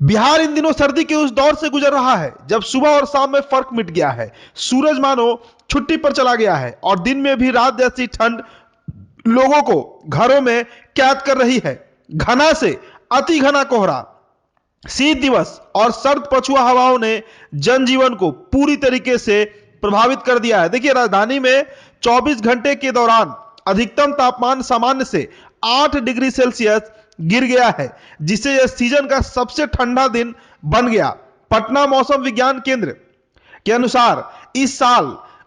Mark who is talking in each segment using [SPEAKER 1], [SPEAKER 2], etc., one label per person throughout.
[SPEAKER 1] बिहार इन दिनों सर्दी के उस दौर से गुजर रहा है जब सुबह और शाम में फर्क मिट गया है। सूरज मानो छुट्टी पर चला गया है और दिन में भी रात जैसी ठंड लोगों को घरों में कैद कर रही है। घना से अति घना कोहरा, शीत दिवस और सर्द पछुआ हवाओं ने जनजीवन को पूरी तरीके से प्रभावित कर दिया है। देखिए, राजधानी में 24 घंटे के दौरान अधिकतम तापमान सामान्य से 8 डिग्री सेल्सियस गिर गया है, जिससे यह सीजन का सबसे ठंडा दिन बन गया। पटना मौसम विज्ञान केंद्र के अनुसार इस साल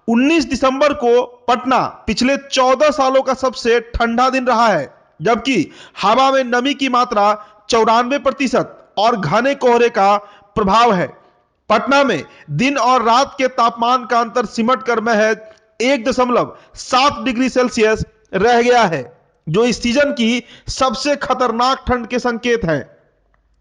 [SPEAKER 1] 19 दिसंबर को पटना पिछले 14 सालों का सबसे ठंडा दिन रहा है, जबकि हवा में नमी की मात्रा 94% और घने कोहरे का प्रभाव है। पटना में दिन और रात के तापमान का अंतर सिमट कर महज 1.7 डिग्री सेल्सियस रह गया है, जो इस सीजन की सबसे खतरनाक ठंड के संकेत हैं।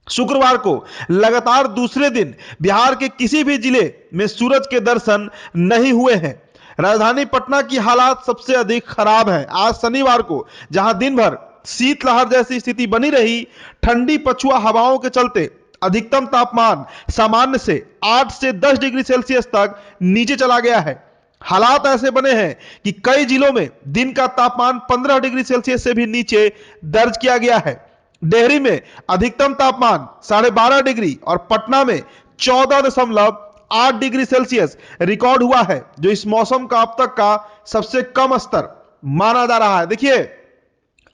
[SPEAKER 1] शुक्रवार को लगातार दूसरे दिन बिहार के किसी भी जिले में सूरज के दर्शन नहीं हुए हैं। राजधानी पटना की हालात सबसे अधिक खराब है। आज शनिवार को जहां दिन भर शीतलहर जैसी स्थिति बनी रही, ठंडी पछुआ हवाओं के चलते अधिकतम तापमान सामान्य से 8 से 10 डिग्री सेल्सियस तक नीचे चला गया है। हालात ऐसे बने हैं कि कई जिलों में दिन का तापमान 15 डिग्री सेल्सियस से भी नीचे दर्ज किया गया है। डेहरी में अधिकतम तापमान 12.5 डिग्री और पटना में 14.8 डिग्री सेल्सियस रिकॉर्ड हुआ है, जो इस मौसम का अब तक का सबसे कम स्तर माना जा रहा है। देखिए,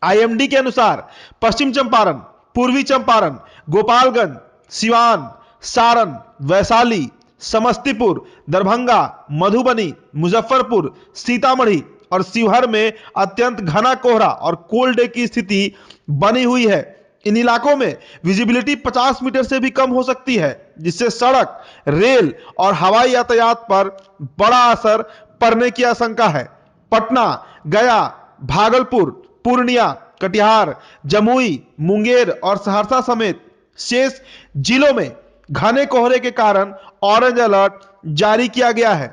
[SPEAKER 1] आईएमडी के अनुसार पश्चिम चंपारण, पूर्वी चंपारण, गोपालगंज, सिवान, सारण, वैशाली, समस्तीपुर, दरभंगा, मधुबनी, मुजफ्फरपुर, सीतामढ़ी और शिवहर में अत्यंत घना कोहरा और कोल्ड डे की स्थिति बनी हुई है। इन इलाकों में विजिबिलिटी 50 मीटर से भी कम हो सकती है, जिससे सड़क, रेल और हवाई यातायात पर बड़ा असर पड़ने की आशंका है। पटना, गया, भागलपुर, पूर्णिया, कटिहार, जमुई, मुंगेर और सहरसा समेत शेष जिलों में घने कोहरे के कारण ऑरेंज अलर्ट जारी किया गया है।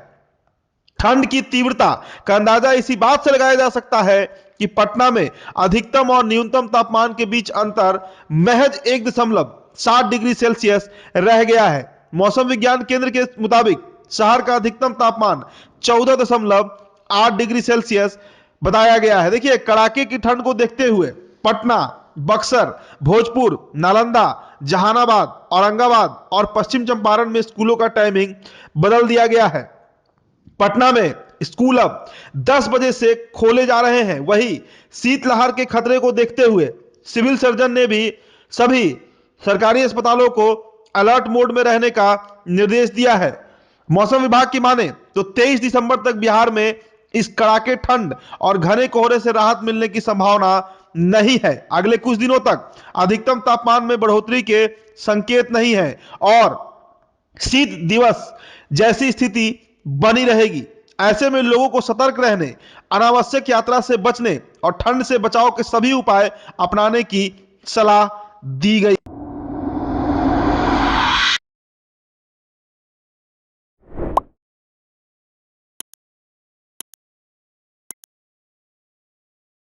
[SPEAKER 1] ठंड की तीव्रता का अंदाजा इसी बात से लगाया जा सकता है कि पटना में अधिकतम और न्यूनतम तापमान के बीच अंतर महज 1.7 डिग्री सेल्सियस रह गया है। मौसम विज्ञान केंद्र के मुताबिक शहर का अधिकतम तापमान 14.8 डिग्री सेल्सियस बताया गया है। देखिए, कड़ाके की ठंड को देखते हुए पटना, बक्सर, भोजपुर, नालंदा, जहानाबाद, औरंगाबाद और पश्चिम चंपारण में स्कूलों का टाइमिंग बदल दिया गया है। पटना में स्कूल अब 10 बजे से खोले जा रहे हैं। वहीं शीतलहर के खतरे को देखते हुए सिविल सर्जन ने भी सभी सरकारी अस्पतालों को अलर्ट मोड में रहने का निर्देश दिया है। मौसम विभाग की माने तो 23 दिसंबर तक बिहार में इस कड़ाके ठंड और घने कोहरे से राहत मिलने की संभावना नहीं है। अगले कुछ दिनों तक अधिकतम तापमान में बढ़ोतरी के संकेत नहीं है और शीत दिवस जैसी स्थिति बनी रहेगी। ऐसे में लोगों को सतर्क रहने, अनावश्यक यात्रा से बचने और ठंड से बचाव के सभी उपाय अपनाने की सलाह दी गई।